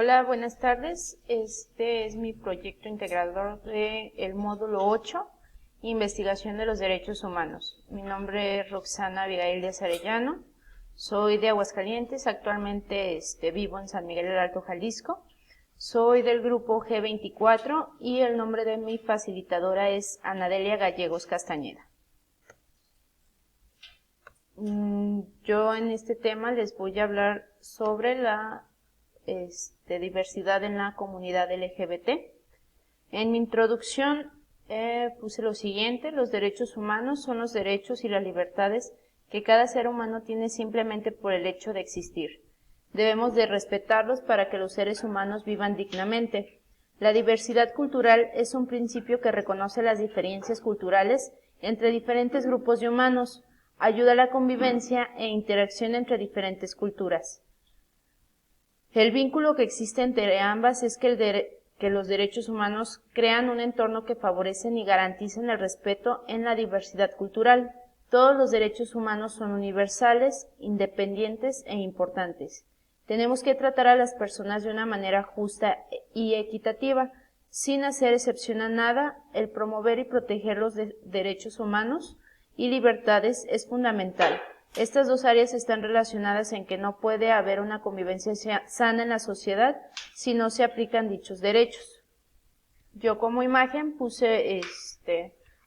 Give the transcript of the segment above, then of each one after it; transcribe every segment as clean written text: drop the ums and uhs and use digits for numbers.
Hola, buenas tardes. Este es mi proyecto integrador del módulo 8, Investigación de los Derechos Humanos. Mi nombre es Roxana Abigail Díaz Arellano. Soy de Aguascalientes, actualmente vivo en San Miguel del Alto, Jalisco. Soy del grupo G24 y el nombre de mi facilitadora es Anadelia Gallegos Castañeda. Yo en este tema les voy a hablar sobre la diversidad en la comunidad LGBT. En mi introducción puse lo siguiente: los derechos humanos son los derechos y las libertades que cada ser humano tiene simplemente por el hecho de existir. Debemos de respetarlos para que los seres humanos vivan dignamente. La diversidad cultural es un principio que reconoce las diferencias culturales entre diferentes grupos de humanos, ayuda a la convivencia e interacción entre diferentes culturas. El vínculo que existe entre ambas es que los derechos humanos crean un entorno que favorecen y garantizan el respeto en la diversidad cultural. Todos los derechos humanos son universales, independientes e importantes. Tenemos que tratar a las personas de una manera justa y equitativa, sin hacer excepción a nada. El promover y proteger los derechos humanos y libertades es fundamental. Estas dos áreas están relacionadas en que no puede haber una convivencia sana en la sociedad si no se aplican dichos derechos. Yo como imagen puse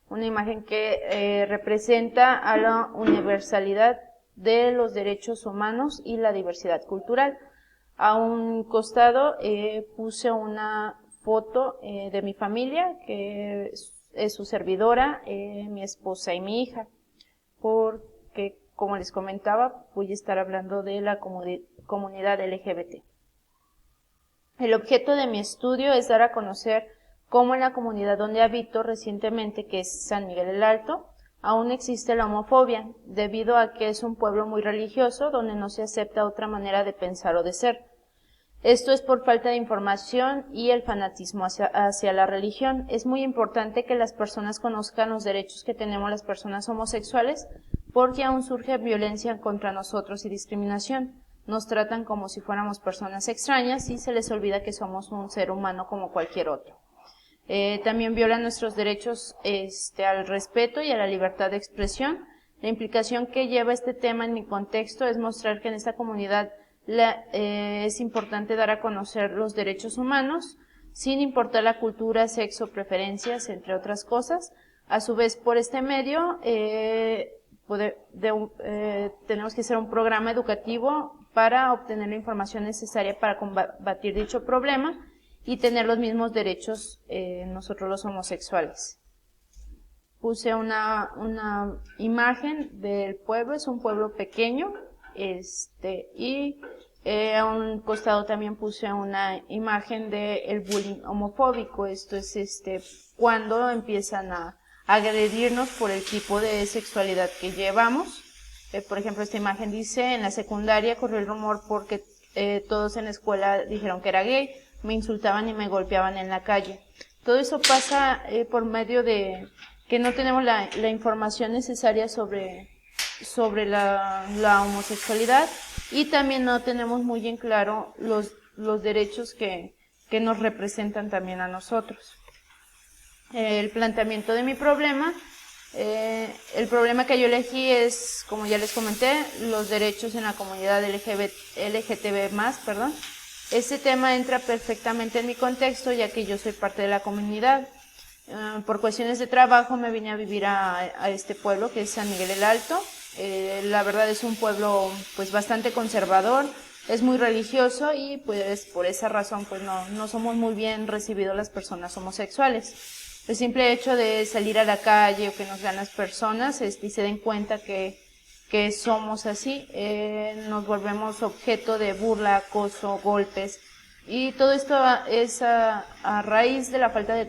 una imagen que representa a la universalidad de los derechos humanos y la diversidad cultural. A un costado puse una foto de mi familia, que es su servidora, mi esposa y mi hija, porque, como les comentaba, voy a estar hablando de la comunidad LGBT. El objeto de mi estudio es dar a conocer cómo en la comunidad donde habito recientemente, que es San Miguel del Alto, aún existe la homofobia, debido a que es un pueblo muy religioso donde no se acepta otra manera de pensar o de ser. Esto es por falta de información y el fanatismo hacia la religión. Es muy importante que las personas conozcan los derechos que tenemos las personas homosexuales, porque aún surge violencia contra nosotros y discriminación. Nos tratan como si fuéramos personas extrañas y se les olvida que somos un ser humano como cualquier otro. También violan nuestros derechos al respeto y a la libertad de expresión. La implicación que lleva este tema en mi contexto es mostrar que en esta comunidad es importante dar a conocer los derechos humanos, sin importar la cultura, sexo, preferencias, entre otras cosas. A su vez, por este medio, tenemos que hacer un programa educativo para obtener la información necesaria para combatir dicho problema y tener los mismos derechos nosotros los homosexuales. Puse una imagen del pueblo, es un pueblo pequeño, y a un costado también puse una imagen del bullying homofóbico. Esto es cuando empiezan a agredirnos por el tipo de sexualidad que llevamos. Por ejemplo, esta imagen dice: en la secundaria corrió el rumor porque todos en la escuela dijeron que era gay, me insultaban y me golpeaban en la calle. Todo eso pasa por medio de que no tenemos la información necesaria sobre la homosexualidad, y también no tenemos muy en claro los derechos que nos representan también a nosotros. El planteamiento de mi problema, el problema que yo elegí es, como ya les comenté, los derechos en la comunidad LGTB+. Este tema entra perfectamente en mi contexto, ya que yo soy parte de la comunidad. Por cuestiones de trabajo me vine a vivir a este pueblo, que es San Miguel del Alto. La verdad es un pueblo pues bastante conservador, es muy religioso, y pues por esa razón pues no somos muy bien recibidos las personas homosexuales. El simple hecho de salir a la calle o que nos vean las personas y se den cuenta que somos así, nos volvemos objeto de burla, acoso, golpes, y todo esto es a raíz de la falta de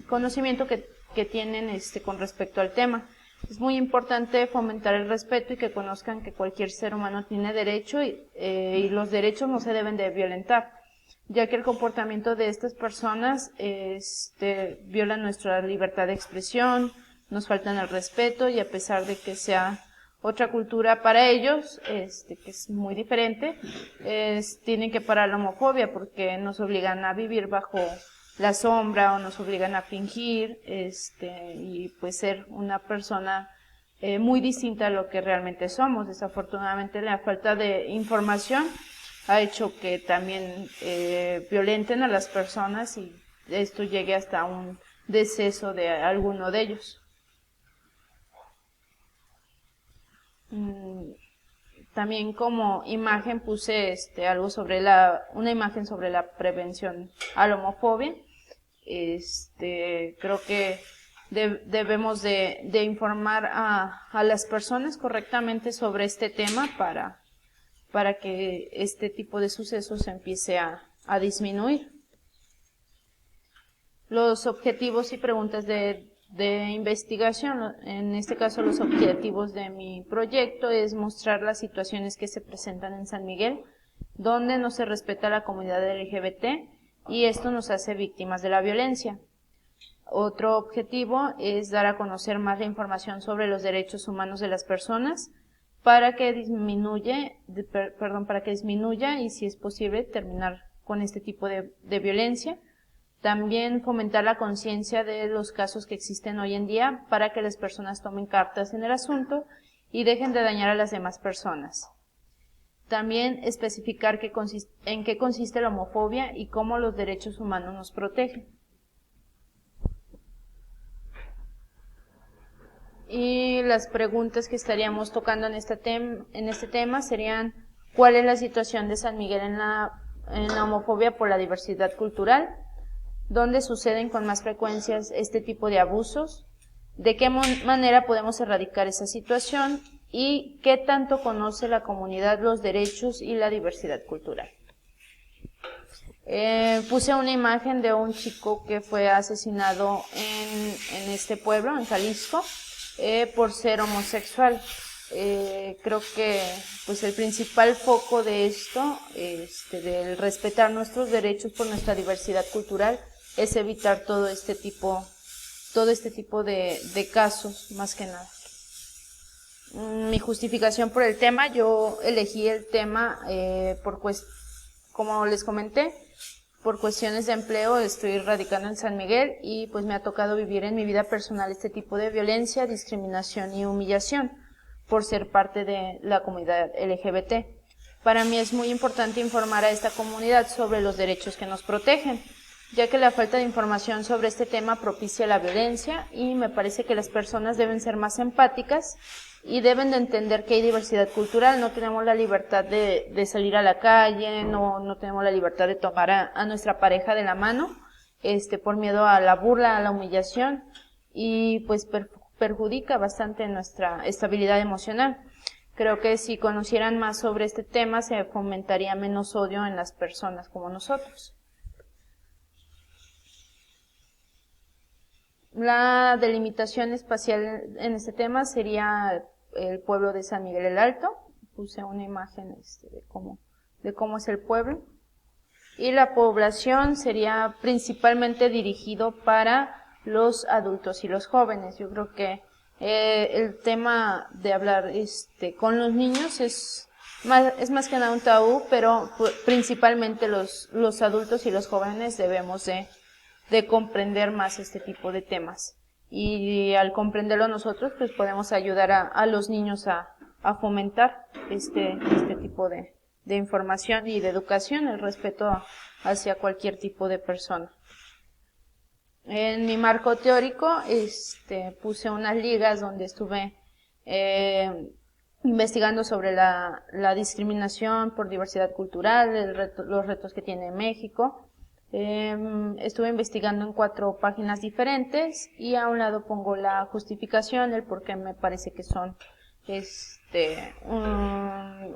conocimiento que tienen con respecto al tema. Es muy importante fomentar el respeto y que conozcan que cualquier ser humano tiene derecho y los derechos no se deben de violentar, ya que el comportamiento de estas personas viola nuestra libertad de expresión, nos faltan el respeto, y a pesar de que sea Otra cultura para ellos, que es muy diferente, tienen que parar la homofobia porque nos obligan a vivir bajo la sombra o nos obligan a fingir, y pues ser una persona muy distinta a lo que realmente somos. Desafortunadamente la falta de información ha hecho que también violenten a las personas y esto llegue hasta un deceso de alguno de ellos. También como imagen puse algo sobre una imagen sobre la prevención a la homofobia. Creo que debemos de informar a las personas correctamente sobre este tema para que este tipo de sucesos empiece a disminuir. Los objetivos y preguntas de investigación, en este caso los objetivos de mi proyecto es mostrar las situaciones que se presentan en San Miguel, donde no se respeta la comunidad LGBT y esto nos hace víctimas de la violencia. Otro objetivo es dar a conocer más la información sobre los derechos humanos de las personas para que disminuya y, si es posible, terminar con este tipo de violencia. También fomentar la conciencia de los casos que existen hoy en día para que las personas tomen cartas en el asunto y dejen de dañar a las demás personas. También especificar en qué consiste la homofobia y cómo los derechos humanos nos protegen. Y las preguntas que estaríamos tocando en este tema serían: ¿cuál es la situación de San Miguel en la homofobia por la diversidad cultural? ¿Dónde suceden con más frecuencia este tipo de abusos? ¿De qué manera podemos erradicar esa situación? ¿Y qué tanto conoce la comunidad los derechos y la diversidad cultural? Puse una imagen de un chico que fue asesinado en este pueblo, en Jalisco, por ser homosexual. Creo que pues el principal foco de esto, del respetar nuestros derechos por nuestra diversidad cultural, es evitar todo este tipo de casos, más que nada. Mi justificación por el tema: yo elegí el tema como les comenté, por cuestiones de empleo. Estoy radicando en San Miguel y pues me ha tocado vivir en mi vida personal este tipo de violencia, discriminación y humillación por ser parte de la comunidad LGBT. Para mí es muy importante informar a esta comunidad sobre los derechos que nos protegen, ya que la falta de información sobre este tema propicia la violencia, y me parece que las personas deben ser más empáticas y deben de entender que hay diversidad cultural. No tenemos la libertad de salir a la calle, no tenemos la libertad de tomar a nuestra pareja de la mano, por miedo a la burla, a la humillación, y pues perjudica bastante nuestra estabilidad emocional. Creo que si conocieran más sobre este tema se fomentaría menos odio en las personas como nosotros. La delimitación espacial en este tema sería el pueblo de San Miguel el Alto. Puse una imagen de cómo es el pueblo. Y la población sería principalmente dirigido para los adultos y los jóvenes. Yo creo que el tema de hablar con los niños es más que nada un tabú, pero principalmente los adultos y los jóvenes debemos de comprender más este tipo de temas. Y al comprenderlo nosotros, pues podemos ayudar a los niños a fomentar este tipo de información y de educación, el respeto hacia cualquier tipo de persona. En mi marco teórico, puse unas ligas donde estuve investigando sobre la discriminación por diversidad cultural, los retos que tiene México. Estuve investigando en 4 páginas diferentes y a un lado pongo la justificación, el por qué me parece que son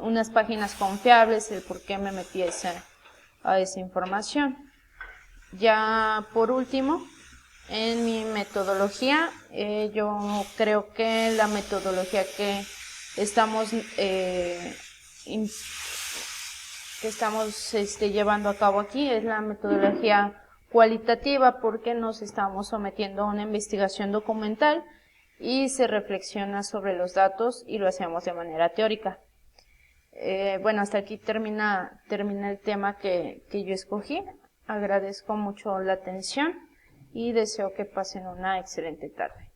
unas páginas confiables, el por qué me metí a esa información. Ya por último, en mi metodología, yo creo que la metodología que estamos llevando a cabo aquí es la metodología cualitativa, porque nos estamos sometiendo a una investigación documental y se reflexiona sobre los datos y lo hacemos de manera teórica. Bueno, hasta aquí termina el tema que yo escogí. Agradezco mucho la atención y deseo que pasen una excelente tarde.